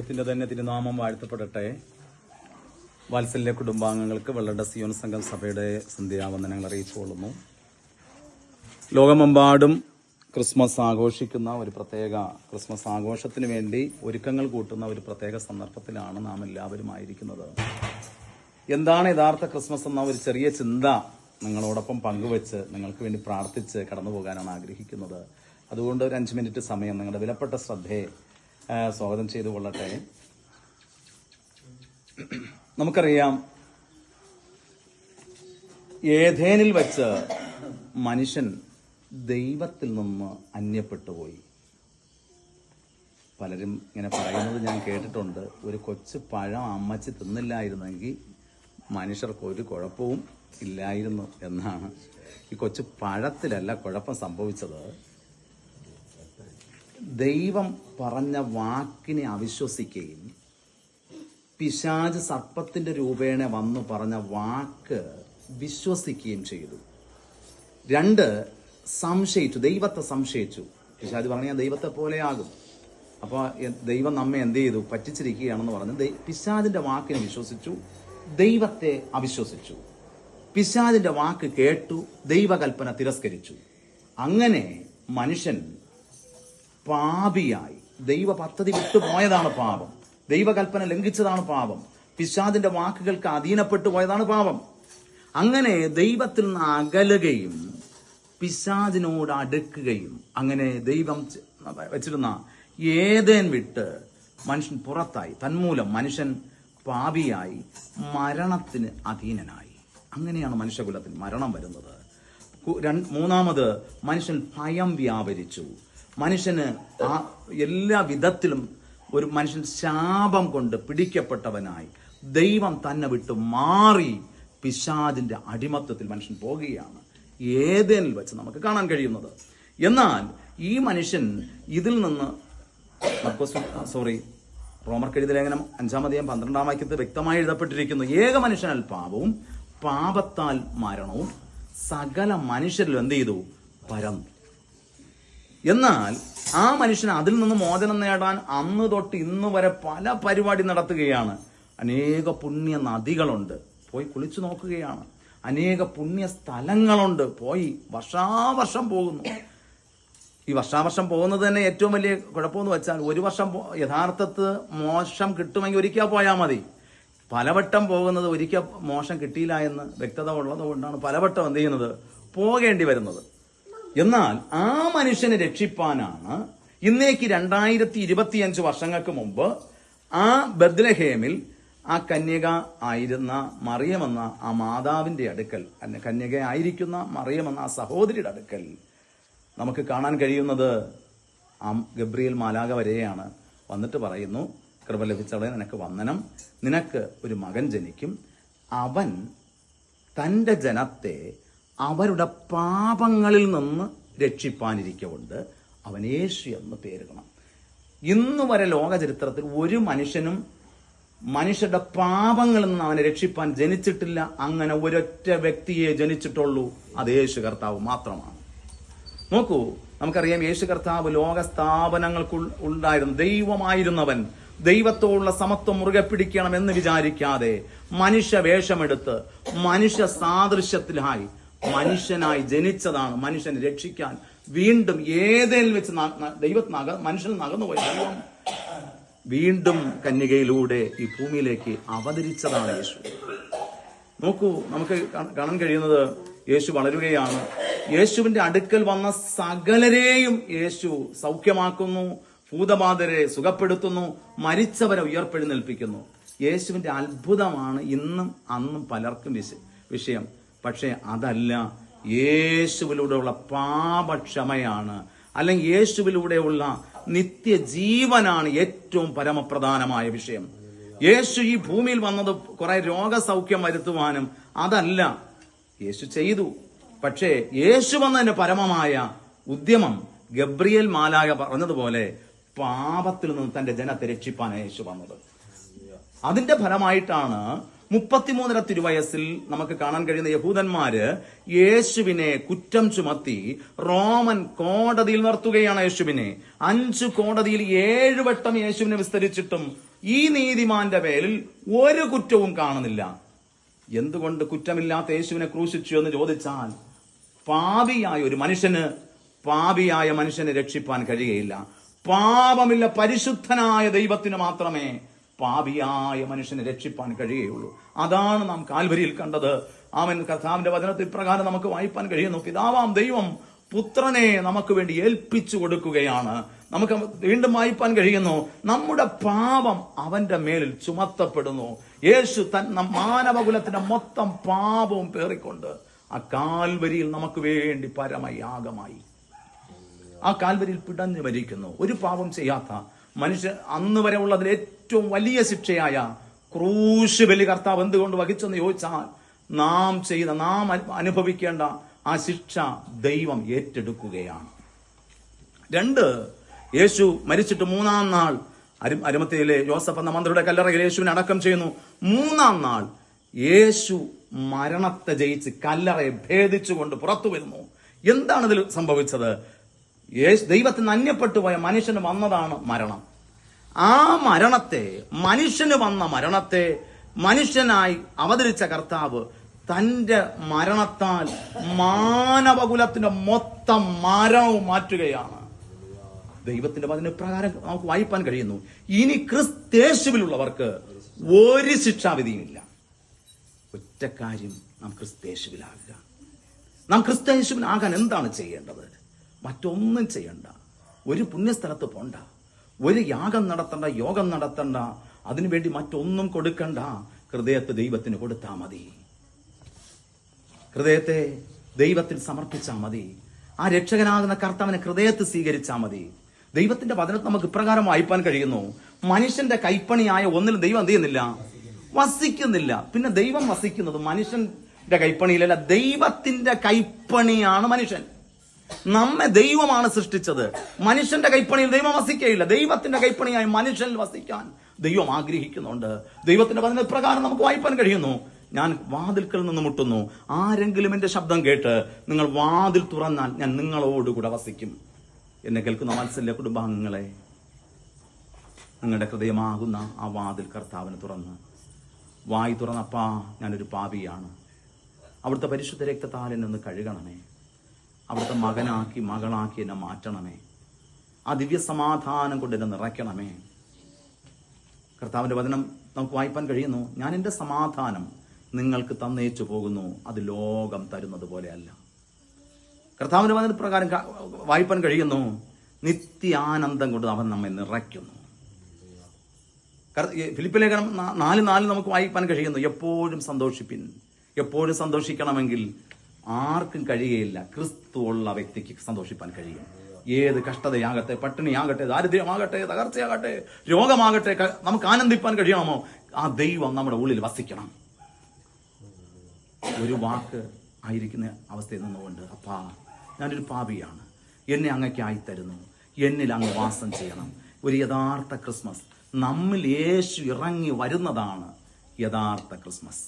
ദൈവത്തിന്റെ തന്നെ തിരുനാമം വാഴ്ത്തപ്പെടട്ടെ. വാത്സല്യ കുടുംബാംഗങ്ങൾക്ക് വെള്ളയുടെ സിയോൻ സംഘം സഭയുടെ സന്ധ്യാവന്ദനങ്ങൾ അറിയിച്ചുകൊള്ളുന്നു. ലോകമെമ്പാടും ക്രിസ്മസ് ആഘോഷിക്കുന്ന ഒരു പ്രത്യേക ക്രിസ്മസ് ആഘോഷത്തിന് വേണ്ടി ഒരുക്കങ്ങൾ കൂട്ടുന്ന ഒരു പ്രത്യേക സന്ദർഭത്തിലാണ് നാം എല്ലാവരും ആയിരിക്കുന്നത്. എന്താണ് യഥാർത്ഥ ക്രിസ്മസ് എന്ന ഒരു ചെറിയ ചിന്ത നിങ്ങളോടൊപ്പം പങ്കുവെച്ച് നിങ്ങൾക്ക് വേണ്ടി പ്രാർത്ഥിച്ച് കടന്നു പോകാനാണ് ആഗ്രഹിക്കുന്നത്. അതുകൊണ്ട് ഒരു 5 മിനിറ്റ് സമയം നിങ്ങളുടെ വിലപ്പെട്ട ശ്രദ്ധയെ സ്വാഗതം ചെയ്തു കൊള്ളട്ടെ. നമുക്കറിയാം, ഏഥേനിൽ വെച്ച് മനുഷ്യൻ ദൈവത്തിൽ നിന്ന് അന്യപ്പെട്ടുപോയി. പലരും ഇങ്ങനെ പറയുന്നത് ഞാൻ കേട്ടിട്ടുണ്ട്. ഒരു കൊച്ചു പഴം അമ്മച്ചി തിന്നില്ലായിരുന്നെങ്കിൽ മനുഷ്യർക്ക് ഒരു കുഴപ്പവും ഇല്ലായിരുന്നു എന്നാണ്. ഈ കൊച്ചു പഴത്തിലല്ല കുഴപ്പം സംഭവിച്ചത്. ദൈവം പറഞ്ഞ വാക്കിനെ അവിശ്വസിക്കുകയും പിശാച് സർപ്പത്തിന്റെ രൂപേണ വന്നു പറഞ്ഞ വാക്ക് വിശ്വസിക്കുകയും ചെയ്തു. 2, സംശയിച്ചു, ദൈവത്തെ സംശയിച്ചു. പിശാച് പറഞ്ഞ ദൈവത്തെ പോലെയാകും. അപ്പോൾ ദൈവം നമ്മെ എന്ത് ചെയ്തു? പറ്റിച്ചിരിക്കുകയാണെന്ന് പറഞ്ഞ് പിശാചിന്റെ വാക്കിനെ വിശ്വസിച്ചു, ദൈവത്തെ അവിശ്വസിച്ചു. പിശാചിന്റെ വാക്ക് കേട്ടു, ദൈവകൽപ്പന തിരസ്കരിച്ചു. അങ്ങനെ മനുഷ്യൻ പാപിയായി. ദൈവ പദ്ധതി വിട്ടുപോയതാണ് പാപം. ദൈവകൽപ്പന ലംഘിച്ചതാണ് പാപം. പിശാചിന്റെ വാക്കുകൾക്ക് അധീനപ്പെട്ടു പോയതാണ് പാപം. അങ്ങനെ ദൈവത്തിൽ നിന്ന് അകലുകയും പിശാചിനോട് അടുക്കുകയും, അങ്ങനെ ദൈവം വെച്ചിരുന്ന ഏദേൻ വിട്ട് മനുഷ്യൻ പുറത്തായി. തന്മൂലം മനുഷ്യൻ പാപിയായി, മരണത്തിന് അധീനനായി. അങ്ങനെയാണ് മനുഷ്യകുലത്തിന് മരണം വരുന്നത്. 3, മനുഷ്യൻ ഭയം വ്യാപരിച്ചു. മനുഷ്യന് എല്ലാ വിധത്തിലും ഒരു മനുഷ്യൻ ശാപം കൊണ്ട് പിടിക്കപ്പെട്ടവനായി ദൈവം തന്നെ വിട്ട് മാറി പിശാചിന്റെ അടിമത്തത്തിൽ മനുഷ്യൻ പോകുകയാണ് ഏതേനിൽ വെച്ച് നമുക്ക് കാണാൻ കഴിയുന്നത്. എന്നാൽ ഈ മനുഷ്യൻ ഇതിൽ നിന്ന് റോമർക്കെഴുതിയ ലേഖനം 5-ാം അധ്യായം 12-ാം വാക്യത്തിൽ വ്യക്തമായി എഴുതപ്പെട്ടിരിക്കുന്നു, ഏക മനുഷ്യനാൽ പാപവും പാപത്താൽ മരണവും സകല മനുഷ്യരിലും എന്ത് ചെയ്തു? പരന്നു. എന്നാൽ ആ മനുഷ്യൻ അതിൽ നിന്ന് മോചനം നേടാൻ അന്ന് തൊട്ട് ഇന്ന് വരെ പല പരിപാടി നടത്തുകയാണ്. അനേക പുണ്യ നദികളുണ്ട്, പോയി കുളിച്ചു നോക്കുകയാണ്. അനേക പുണ്യ സ്ഥലങ്ങളുണ്ട്, പോയി വർഷാവർഷം പോകുന്നു. ഈ വർഷാവർഷം പോകുന്നത് തന്നെ ഏറ്റവും വലിയ കുഴപ്പമെന്ന് വെച്ചാൽ, ഒരു വർഷം യഥാർത്ഥത്തിൽ മോശം കിട്ടുമെങ്കിൽ ഒരിക്കൽ പോയാൽ മതി. പലവട്ടം പോകുന്നത് ഒരിക്കൽ മോശം കിട്ടിയില്ല എന്ന് വ്യക്തത ഉള്ളത് കൊണ്ടാണ് പലവട്ടം എന്ത് ചെയ്യുന്നത്? പോകേണ്ടി വരുന്നത്. എന്നാൽ ആ മനുഷ്യനെ രക്ഷിപ്പാനാണ് ഇന്നേക്ക് 2025 വർഷങ്ങൾക്ക് മുമ്പ് ആ ബത്ലഹേമിൽ ആ കന്യക ആയിരുന്ന മറിയമെന്ന ആ മാതാവിന്റെ അടുക്കൽ, കന്യക ആയിരിക്കുന്ന മറിയമെന്ന ആ സഹോദരിയുടെ അടുക്കൽ നമുക്ക് കാണാൻ കഴിയുന്നത് ആ ഗബ്രിയേൽ മാലാഖ വരെയാണ്. വന്നിട്ട് പറയുന്നു, കൃപ ലഭിച്ചവളെ നിനക്ക് വന്ദനം, നിനക്ക് ഒരു മകൻ ജനിക്കും, അവൻ തൻ്റെ ജനത്തെ അവരുടെ പാപങ്ങളിൽ നിന്ന് രക്ഷിപ്പാനിരിക്കൊണ്ട് അവൻ യേശു എന്ന് പേരിടണം. ഇന്ന് വരെ ലോക ചരിത്രത്തിൽ ഒരു മനുഷ്യനും മനുഷ്യരുടെ പാപങ്ങളിൽ നിന്ന് അവനെ രക്ഷിപ്പാൻ ജനിച്ചിട്ടില്ല. അങ്ങനെ ഒരൊറ്റ വ്യക്തിയെ ജനിച്ചിട്ടുള്ളൂ, അത് യേശു കർത്താവ് മാത്രമാണ്. നോക്കൂ, നമുക്കറിയാം, യേശു കർത്താവ് ലോക സ്ഥാപനങ്ങൾക്ക് ഉണ്ടായിരുന്ന ദൈവമായിരുന്നവൻ ദൈവത്തോടുള്ള സമത്വം മുറുകെ പിടിക്കണം എന്ന് വിചാരിക്കാതെ മനുഷ്യ വേഷമെടുത്ത് മനുഷ്യ സാദൃശ്യത്തിലായി മനുഷ്യനായി ജനിച്ചതാണ്. മനുഷ്യനെ രക്ഷിക്കാൻ വീണ്ടും ഏതേൽ വെച്ച് മനുഷ്യൻ നകന്നുപോയി ദൈവം വീണ്ടും കന്യകയിലൂടെ ഈ ഭൂമിയിലേക്ക് അവതരിച്ചതാണ് യേശു. നോക്കൂ, നമുക്ക് കാണാൻ കഴിയുന്നത് യേശു വളരുകയാണ്. യേശുവിന്റെ അടുക്കൽ വന്ന സകലരെയും യേശു സൗഖ്യമാക്കുന്നു, ഭൂതബാധരെ സുഖപ്പെടുത്തുന്നു, മരിച്ചവരെ ഉയർപ്പെഴുന്നേൽപ്പിക്കുന്നു. യേശുവിന്റെ അത്ഭുതമാണ് ഇന്നും അന്നും പലർക്കും വിഷയം. പക്ഷേ അതല്ല, യേശുവിലൂടെയുള്ള പാപക്ഷമയാണ്, അല്ലെങ്കിൽ യേശുവിലൂടെയുള്ള നിത്യജീവനാണ് ഏറ്റവും പരമപ്രധാനമായ വിഷയം. യേശു ഈ ഭൂമിയിൽ വന്നത് കുറെ രോഗസൗഖ്യം വരുത്തുവാനും അതല്ല യേശു ചെയ്തു. പക്ഷേ യേശു വന്നതിന്റെ പരമമായ ഉദ്യമം ഗബ്രിയേൽ മാലാഖ പറഞ്ഞതുപോലെ പാപത്തിൽ നിന്ന് തന്റെ ജനത്തെ രക്ഷിപ്പാനാണ് യേശു വന്നത്. അതിന്റെ ഫലമായിട്ടാണ് 33 തിരുവയസ്സിൽ നമുക്ക് കാണാൻ കഴിയുന്ന യഹൂദന്മാര് യേശുവിനെ കുറ്റം ചുമത്തി റോമൻ കോടതിയിൽ നിർത്തുകയാണ്. യേശുവിനെ 5 കോടതിയിൽ 7 വട്ടം യേശുവിനെ വിസ്തരിച്ചിട്ടും ഈ നീതിമാന്റെ പേരിൽ ഒരു കുറ്റവും കാണുന്നില്ല. എന്തുകൊണ്ട് കുറ്റമില്ലാത്ത യേശുവിനെ ക്രൂശിച്ചു എന്ന് ചോദിച്ചാൽ, പാപിയായ മനുഷ്യനെ രക്ഷിപ്പാൻ കഴിയുകയില്ല. പാപമില്ല പരിശുദ്ധനായ ദൈവത്തിന് മാത്രമേ പാപിയായ മനുഷ്യനെ രക്ഷിപ്പാൻ കഴിയുകയുള്ളൂ. അതാണ് നാം കാൽവരിയിൽ കണ്ടത്. ആമേൻ. കർത്താവിന്റെ വചനത്തിൽ പ്രകാരം നമുക്ക് വായിപ്പാൻ കഴിയുന്നു, പിതാവാം ദൈവം പുത്രനെ നമുക്ക് വേണ്ടി ഏൽപ്പിച്ചു കൊടുക്കുകയാണ്. നമുക്ക് വീണ്ടും വായിപ്പാൻ കഴിയുന്നു, നമ്മുടെ പാപം അവന്റെ മേലിൽ ചുമത്തപ്പെടുന്നു. യേശു മാനവകുലത്തിന്റെ മൊത്തം പാപവും പേറിക്കൊണ്ട് ആ കാൽവരിയിൽ നമുക്ക് വേണ്ടി പരമയാഗമായി ആ കാൽവരിയിൽ പിടഞ്ഞു മരിക്കുന്നു. ഒരു പാപം ചെയ്യാത്ത മനുഷ്യൻ അന്ന് വരെ ഉള്ളതിൽ ഏറ്റവും വലിയ ശിക്ഷയായ ക്രൂശ് ബലി കർത്താവ് എന്തുകൊണ്ട് വഹിച്ചെന്ന് ചോദിച്ചാൽ, നാം അനുഭവിക്കേണ്ട ആ ശിക്ഷ ദൈവം ഏറ്റെടുക്കുകയാണ്. 2, യേശു മരിച്ചിട്ട് 3-ാം നാൾ അരിമത്തയിലെ യോസഫ് എന്ന മന്ത്രിയുടെ കല്ലറയിൽ യേശുവിനെ അടക്കം ചെയ്യുന്നു. 3-ാം നാൾ യേശു മരണത്തെ ജയിച്ച് കല്ലറയെ ഭേദിച്ചുകൊണ്ട് പുറത്തു വരുന്നു. എന്താണ് ഇതിൽ സംഭവിച്ചത്? ദൈവത്തിന് അന്യപ്പെട്ടു പോയ മനുഷ്യന് വന്നതാണ് മരണം. ആ മനുഷ്യന് വന്ന മരണത്തെ മനുഷ്യനായി അവതരിച്ച കർത്താവ് തന്റെ മരണത്താൽ മാനവകുലത്തിന്റെ മൊത്തം മരണവും മാറ്റുകയാണ്. ദൈവത്തിന്റെ വചന പ്രകാരം നമുക്ക് വായിപ്പാൻ കഴിയുന്നു, ഇനി ക്രിസ്തേശുവിലുള്ളവർക്ക് ഒരു ശിക്ഷാവിധിയുമില്ല. ഒറ്റ കാര്യം, നാം ക്രിസ്തേശുവിലാകുക. നാം ക്രിസ്തേശുവിനാകാൻ എന്താണ് ചെയ്യേണ്ടത്? മറ്റൊന്നും ചെയ്യണ്ട. ഒരു പുണ്യസ്ഥലത്ത് പോണ്ട, ഒരു യാഗം നടത്തണ്ട, യോഗം നടത്തണ്ട, അതിനുവേണ്ടി മറ്റൊന്നും കൊടുക്കണ്ട. ഹൃദയത്തെ ദൈവത്തിന് കൊടുത്താൽ മതി. ഹൃദയത്തെ ദൈവത്തിൽ സമർപ്പിച്ചാൽ മതി. ആ രക്ഷകനാകുന്ന കർത്താവിനെ ഹൃദയത്തിൽ സ്വീകരിച്ചാൽ മതി. ദൈവത്തിന്റെ വചനത്തിൽ നമുക്ക് ഇപ്രകാരം വായിപ്പാൻ കഴിയുന്നു, മനുഷ്യന്റെ കൈപ്പണിയായ ഒന്നിലും ദൈവം എന്ത് ചെയ്യുന്നില്ല? വസിക്കുന്നില്ല. പിന്നെ ദൈവം വസിക്കുന്നത് മനുഷ്യന്റെ കൈപ്പണിയിലല്ല, ദൈവത്തിന്റെ കൈപ്പണിയാണ് മനുഷ്യൻ. നമ്മെ ദൈവമാണ് സൃഷ്ടിച്ചത്. മനുഷ്യന്റെ കൈപ്പണിയിൽ ദൈവം വസിക്കുകയില്ല. ദൈവത്തിന്റെ കൈപ്പണിയായി മനുഷ്യനിൽ വസിക്കാൻ ദൈവം ആഗ്രഹിക്കുന്നുണ്ട്. ദൈവത്തിന്റെ വചന പ്രകാരം നമുക്ക് വായിപ്പാൻ കഴിയുന്നു, ഞാൻ വാതിൽക്കൽ നിന്ന് മുട്ടുന്നു, ആരെങ്കിലും എന്റെ ശബ്ദം കേട്ട് നിങ്ങൾ വാതിൽ തുറന്നാൽ ഞാൻ നിങ്ങളോടുകൂടെ വസിക്കും. എന്നെ കേൾക്കുന്ന വാത്സല്യ കുടുംബാംഗങ്ങളെ, നിങ്ങളുടെ ഹൃദയമാകുന്ന ആ വാതിൽ കർത്താവിന് തുറന്ന് വായി തുറന്നപ്പാ, ഞാനൊരു പാപിയാണ്, അവിടുത്തെ പരിശുദ്ധ രക്തത്താൽ എന്നെ ഒന്ന് കഴുകണമേ, അവിടുത്തെ മകനാക്കി മകളാക്കി എന്നെ മാറ്റണമേ, ആ ദിവ്യ സമാധാനം കൊണ്ട് എന്നെ നിറയ്ക്കണമേ. കർത്താവിന്റെ വചനം നമുക്ക് വായിപ്പാൻ കഴിയുന്നു, ഞാൻ എൻ്റെ സമാധാനം നിങ്ങൾക്ക് തന്നേച്ചു പോകുന്നു, അത് ലോകം തരുന്നത് പോലെയല്ല. കർത്താവിന്റെ വചന പ്രകാരം വായിപ്പാൻ കഴിയുന്നു, നിത്യാനന്ദം കൊണ്ട് അവൻ നമ്മെ നിറയ്ക്കുന്നു. ഫിലിപ്പി ലേഖനം 4:4 നമുക്ക് വായിപ്പാൻ കഴിയുന്നു, എപ്പോഴും സന്തോഷിപ്പിൻ. എപ്പോഴും സന്തോഷിക്കണമെങ്കിൽ ആർക്കും കഴിയുകയില്ല, ക്രിസ്തു ഉള്ള വ്യക്തിക്ക് സന്തോഷിപ്പാൻ കഴിയും. ഏത് കഷ്ടതയാകട്ടെ, പട്ടിണിയാകട്ടെ, ദാരിദ്ര്യമാകട്ടെ, തകർച്ചയാകട്ടെ, രോഗമാകട്ടെ, നമുക്ക് ആനന്ദിപ്പാൻ കഴിയണമോ? ആ ദൈവം നമ്മുടെ ഉള്ളിൽ വസിക്കണം. ഒരു വാക്ക് ആയിരിക്കുന്ന അവസ്ഥയിൽ നിന്നുകൊണ്ട്, അപ്പാ ഞാനൊരു പാപിയാണ്, എന്നെ അങ്ങയ്ക്കായി തരുന്നു, എന്നിൽ അങ്ങ് വാസം ചെയ്യണം. ഒരു യഥാർത്ഥ ക്രിസ്മസ് നമ്മിൽ യേശു ഇറങ്ങി വരുന്നതാണ് യഥാർത്ഥ ക്രിസ്മസ്.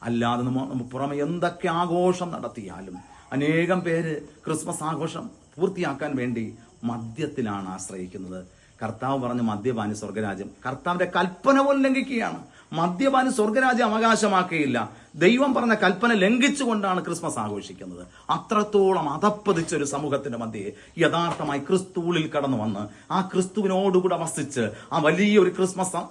അല്ലാതെ നമ്മൾ പുറമെ എന്തൊക്കെ ആഘോഷം നടത്തിയാലും, അനേകം പേര് ക്രിസ്മസ് ആഘോഷം പൂർത്തിയാക്കാൻ വേണ്ടി മദ്യത്തിലാണ് ആശ്രയിക്കുന്നത്. കർത്താവ് പറഞ്ഞ മദ്യപാനി സ്വർഗരാജ്യം, കർത്താവിന്റെ കൽപ്പന പോലും ലംഘിക്കുകയാണ്. മദ്യപാനി സ്വർഗരാജ്യം അവകാശമാക്കുകയില്ല. ദൈവം പറഞ്ഞ കൽപ്പന ലംഘിച്ചുകൊണ്ടാണ് ക്രിസ്മസ് ആഘോഷിക്കുന്നത്. അത്രത്തോളം അധപ്പതിച്ചൊരു സമൂഹത്തിന്റെ മധ്യേ യഥാർത്ഥമായി ക്രിസ്തുവിൽ കടന്നു വന്ന് ആ ക്രിസ്തുവിനോടുകൂടെ വസിച്ച് ആ വലിയൊരു ക്രിസ്മസ്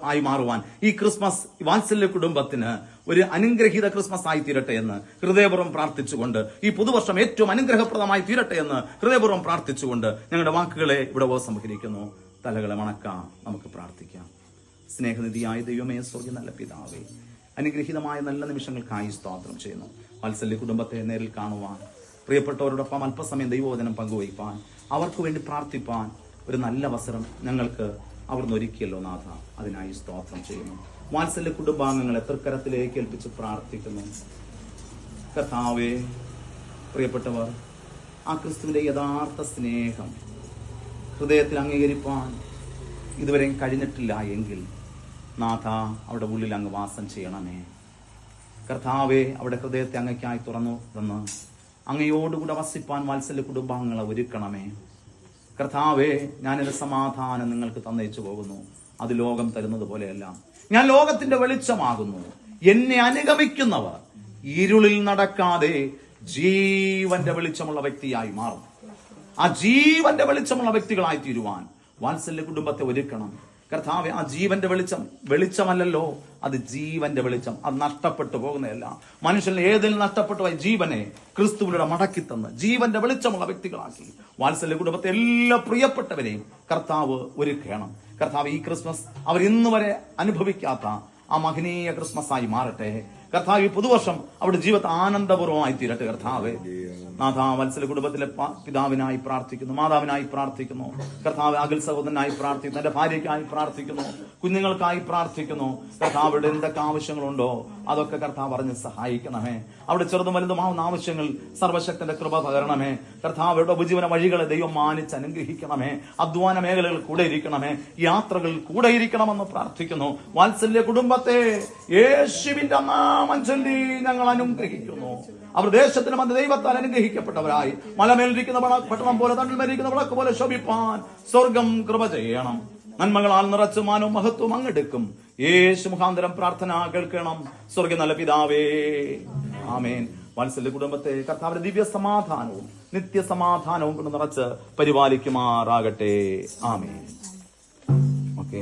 ആയി മാറുവാൻ ഈ ക്രിസ്മസ് വാത്സല്യ കുടുംബത്തിന് ഒരു അനുഗ്രഹീത ക്രിസ്മസ് ആയി തീരട്ടെ എന്ന് ഹൃദയപൂർവ്വം പ്രാർത്ഥിച്ചുകൊണ്ട്, ഈ പുതുവർഷം ഏറ്റവും അനുഗ്രഹപ്രദമായി തീരട്ടെ എന്ന് ഹൃദയപൂർവ്വം പ്രാർത്ഥിച്ചുകൊണ്ട് ഞങ്ങളുടെ വാക്കുകളെ ഇവിടെ ഉപസംഹരിക്കുന്നു. തലകളെ വണക്കാം, നമുക്ക് പ്രാർത്ഥിക്കാം. സ്നേഹനിധിയായ ദൈവമേ, സ്വർഗ്ഗ നല്ല പിതാവേ, അനുഗ്രഹീതമായ നല്ല നിമിഷങ്ങൾക്കായി സ്തോത്രം ചെയ്യുന്നു. വാത്സല്യ കുടുംബത്തെ നേരിൽ കാണുവാൻ, പ്രിയപ്പെട്ടവരോടൊപ്പം അല്പസമയം ദൈവവചനം പങ്കുവയ്പ്പാൻ, അവർക്ക് വേണ്ടി പ്രാർത്ഥിപ്പാൻ ഒരു നല്ല അവസരം ഞങ്ങൾക്ക് അവിടുന്ന് ഒരുക്കിയല്ലോ നാഥ, അതിനായി സ്തോത്രം ചെയ്യുന്നു. വാത്സല്യ കുടുംബാംഗങ്ങളെ തൃക്കരത്തിലേക്ക് ഏൽപ്പിച്ച് പ്രാർത്ഥിക്കുന്നു. കർത്താവേ, പ്രിയപ്പെട്ടവർ, ആ ക്രിസ്തുവിന്റെ യഥാർത്ഥ സ്നേഹം ഹൃദയത്തിൽ അംഗീകരിപ്പാൻ ഇതുവരെയും കഴിഞ്ഞിട്ടില്ല എങ്കിൽ നാഥ, അവിടെ ഉള്ളിൽ അങ്ങ് വാസം ചെയ്യണമേ. കർത്താവേ, അവിടെ ഹൃദയത്തെ അങ്ങയ്ക്കായി തുറന്നു തന്ന് അങ്ങയോടുകൂടെ വസിപ്പാൻ വാത്സല്യ കുടുംബാംഗങ്ങളെ ഒരുക്കണമേ. കർത്താവേ, ഞാനെന്റെ സമാധാനം നിങ്ങൾക്ക് തന്നേച്ചു പോകുന്നു. അത് ലോകം തരുന്നത് പോലെയല്ല. ഞാൻ ലോകത്തിന്റെ വെളിച്ചമാകുന്നു. എന്നെ അനുഗമിക്കുന്നവർ ഇരുളിൽ നടക്കാതെ ജീവന്റെ വെളിച്ചമുള്ള വ്യക്തിയായി മാറും. ആ ജീവന്റെ വെളിച്ചമുള്ള വ്യക്തികളായി തീരുവാൻ വാത്സല്യ കുടുംബത്തെ ഒരുക്കണം. കർത്താവേ, ആ ജീവന്റെ വെളിച്ചമല്ലല്ലോ, അത് ജീവന്റെ വെളിച്ചം. അത് നഷ്ടപ്പെട്ടു പോകുന്നതല്ല. മനുഷ്യൻ ഏതിൽ നഷ്ടപ്പെട്ടു പോയ ജീവനെ ക്രിസ്തുവിലൂടെ മടക്കി തന്ന് ജീവന്റെ വെളിച്ചമുള്ള വ്യക്തികളാക്കി വാത്സല്യ കുടുംബത്തെ എല്ലാ പ്രിയപ്പെട്ടവരെയും കർത്താവ് ഒരുക്കണം. കർത്താവ് ഈ ക്രിസ്മസ് അവർ ഇന്ന് വരെ അനുഭവിക്കാത്ത ആ മഹനീയ ക്രിസ്മസ് ആയി മാറട്ടെ. കർത്താവ് ഈ പുതുവർഷം അവരുടെ ജീവിതത്തെ ആനന്ദപൂർവ്വമായി തീരട്ടെ. കർത്താവ് നാഥ, വത്സല കുടുംബത്തിലെ പിതാവിനായി പ്രാർത്ഥിക്കുന്നു, മാതാവിനായി പ്രാർത്ഥിക്കുന്നു. കർത്താവ് അഖിൽ സഹോദരനായി പ്രാർത്ഥിക്കുന്നു, എന്റെ ഭാര്യയ്ക്കായി പ്രാർത്ഥിക്കുന്നു, കുഞ്ഞുങ്ങൾക്കായി പ്രാർത്ഥിക്കുന്നു. കർത്താവിടെ എന്തൊക്കെ ആവശ്യങ്ങളുണ്ടോ അതൊക്കെ കർത്താവ് പറഞ്ഞ് സഹായിക്കണമേ. അവിടെ ചെറുതും വലുതുമാവുന്ന ആവശ്യങ്ങൾ സർവശക്തന്റെ കൃപ പകരണമേ. കർത്താവയുടെ ഉപജീവന വഴികളെ ദൈവം മാനിച്ച് അനുഗ്രഹിക്കണമേ. അധ്വാന മേഖലകൾ കൂടെ ഇരിക്കണമേ. യാത്രകളിൽ കൂടെ ഇരിക്കണമെന്ന് പ്രാർത്ഥിക്കുന്നു. വാത്സല്യ കുടുംബത്തെ യേശുവിന്റെ നാമം ചൊല്ലി ഞങ്ങൾ അനുഗ്രഹിക്കുന്നു. അവർ ദേശത്തിന് മധ്യ ദൈവത്താൽ അനുഗ്രഹിക്കപ്പെട്ടവരായി മലമേലിരിക്കുന്ന പട്ടണം പോലെ തണ്ണിൽ വിളക്ക് പോലെ ശോഭിപ്പാൻ സ്വർഗം കൃപ ചെയ്യണം. നന്മകളാൽ നിറച്ച് മാനവും മഹത്വം അങ്ങെടുക്കും. യേശു മുഖാന്തരം പ്രാർത്ഥന കേൾക്കണം. സ്വർഗ്ഗ നല്ല പിതാവേ, ആമേൻ. വാത്സല്യ കുടുംബത്തെ കർത്താവിന്റെ ദിവ്യ സമാധാനവും നിത്യസമാധാനവും കൊണ്ട് നിറച്ച് പരിപാലിക്കുമാറാകട്ടെ. ആമേൻ. ഓക്കെ.